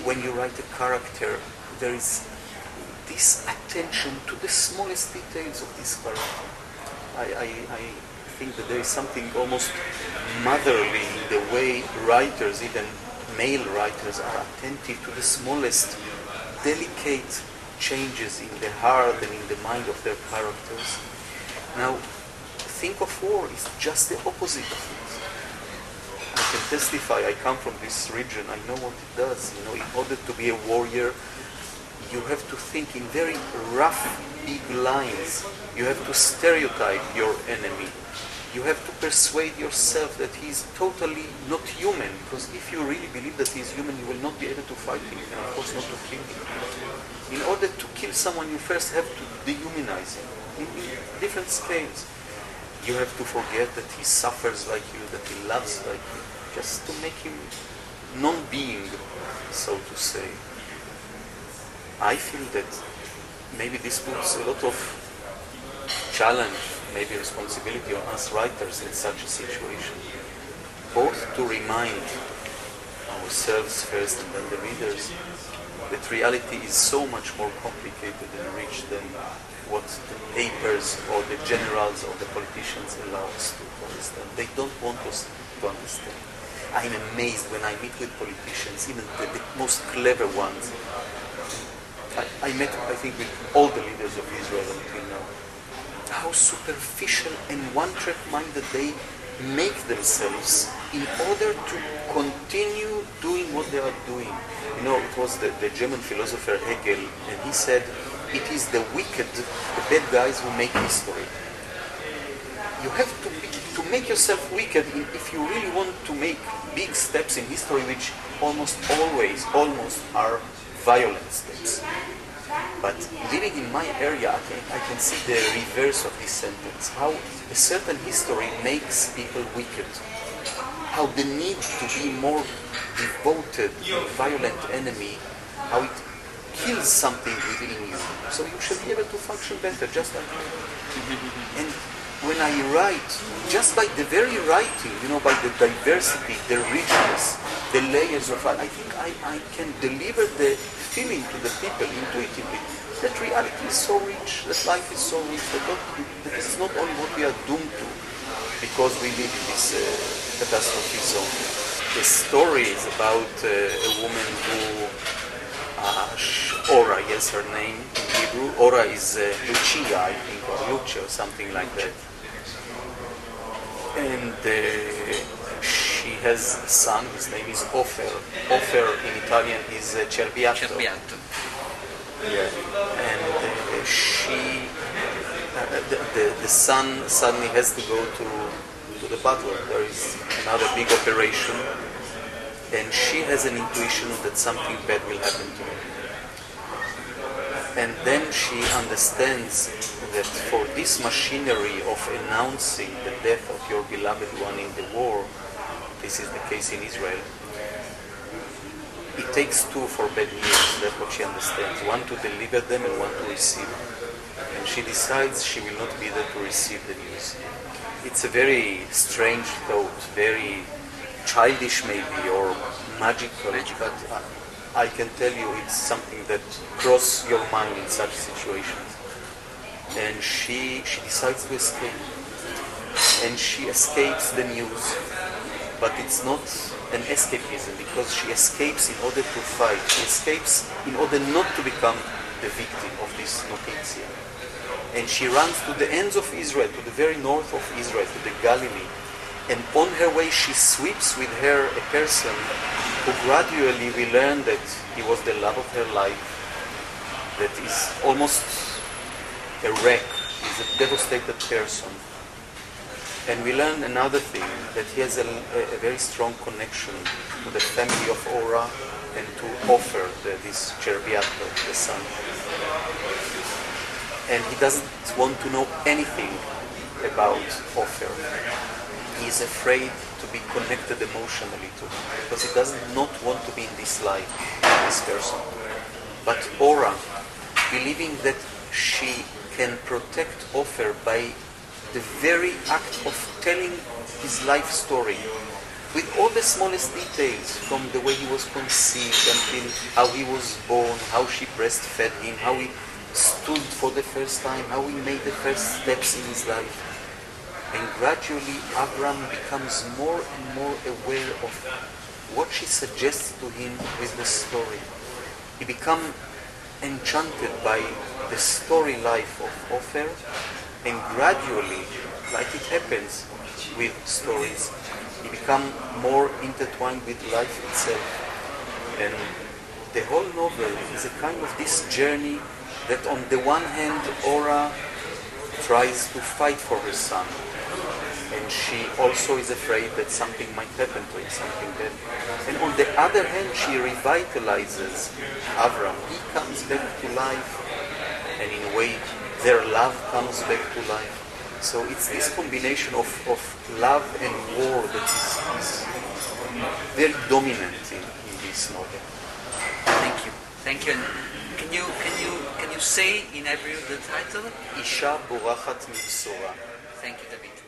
when you write a character, there is this attention to the smallest details of this character. I think that there is something almost motherly in the way writers, even male writers, are attentive to the smallest delicate changes in the heart and in the mind of their characters. Now, think of war is just the opposite of it. I can testify, I come from this region, I know what it does. In order to be a warrior, you have to think in very rough, big lines. You have to stereotype your enemy. You have to persuade yourself that he is totally not human, because if you really believe that he is human, you will not be able to fight him, and of course not to kill him. In order to kill someone, you first have to dehumanize him in different scales. You have to forget that he suffers like you, that he loves like you, just to make him non-being, so to say. I feel that maybe this puts a lot of challenge, maybe responsibility on us writers in such a situation. Both to remind ourselves first and then the readers that reality is so much more complicated and rich than what the papers or the generals or the politicians allow us to understand. They don't want us to understand. I'm amazed when I meet with politicians, even the most clever ones. I met, I think, with all the leaders of Israel until now. How superficial and one-track-minded they make themselves in order to continue doing what they are doing. It was the German philosopher Hegel, and he said, it is the wicked, the bad guys who make history. You have to make yourself wicked if you really want to make big steps in history, which almost always are violent steps. But living in my area, I can see the reverse of this sentence. How a certain history makes people wicked. How the need to be more devoted to a violent enemy, how it kills something within you. So you should be able to function better, just like that. And when I write, just by the very writing, by the diversity, the richness, the layers of it, I think I can deliver the feeling to the people intuitively that reality is so rich, that life is so rich, that this is not only what we are doomed to because we live in this catastrophe zone. The story is about a woman who, Ora, yes, her name in Hebrew. Ora is Lucia, I think, or Lucia, or something like that. And she has a son, his name is Ofer. Ofer in Italian is cerbiatto. Cerbiatto. Yeah. And the son suddenly has to go to the battle. There is another big operation, and she has an intuition that something bad will happen to him. And then she understands that for this machinery of announcing the death of your beloved one in the war, this is the case in Israel, it takes two for bad news. That's what she understands. One to deliver them and one to receive. And she decides she will not be there to receive the news. It's a very strange thought, very childish maybe, or magical, but I can tell you it's something that crosses your mind in such situations. And she decides to escape. And she escapes the news. But it's not an escapism, because she escapes in order to fight. She escapes in order not to become the victim of this notitia. And she runs to the ends of Israel, to the very north of Israel, to the Galilee. And on her way she sweeps with her a person who gradually we learn that he was the love of her life, that is almost a wreck, he's a devastated person. And we learn another thing, that he has a very strong connection to the family of Ora and to Ofer, this cerbiatto, the son. And he doesn't want to know anything about Ofer. He is afraid to be connected emotionally to him, because he does not want to be in this life, this person. But Ora, believing that she can protect Ofer by the very act of telling his life story, with all the smallest details, from the way he was conceived until how he was born, how she breastfed him, how he stood for the first time, how he made the first steps in his life. And gradually Avram becomes more and more aware of what she suggests to him with the story. He becomes enchanted by the story life of Ofer, and gradually, like it happens with stories, he becomes more intertwined with life itself. And the whole novel is a kind of this journey that on the one hand Ora tries to fight for her son, and she also is afraid that something might happen to him, something bad. And on the other hand, she revitalizes Avram. He comes back to life, and in a way, their love comes back to life. So it's this combination of love and war that is very dominant in this novel. Thank you. Thank you. Can you say in Hebrew the title? Isha borachat mibsora. Thank you, David.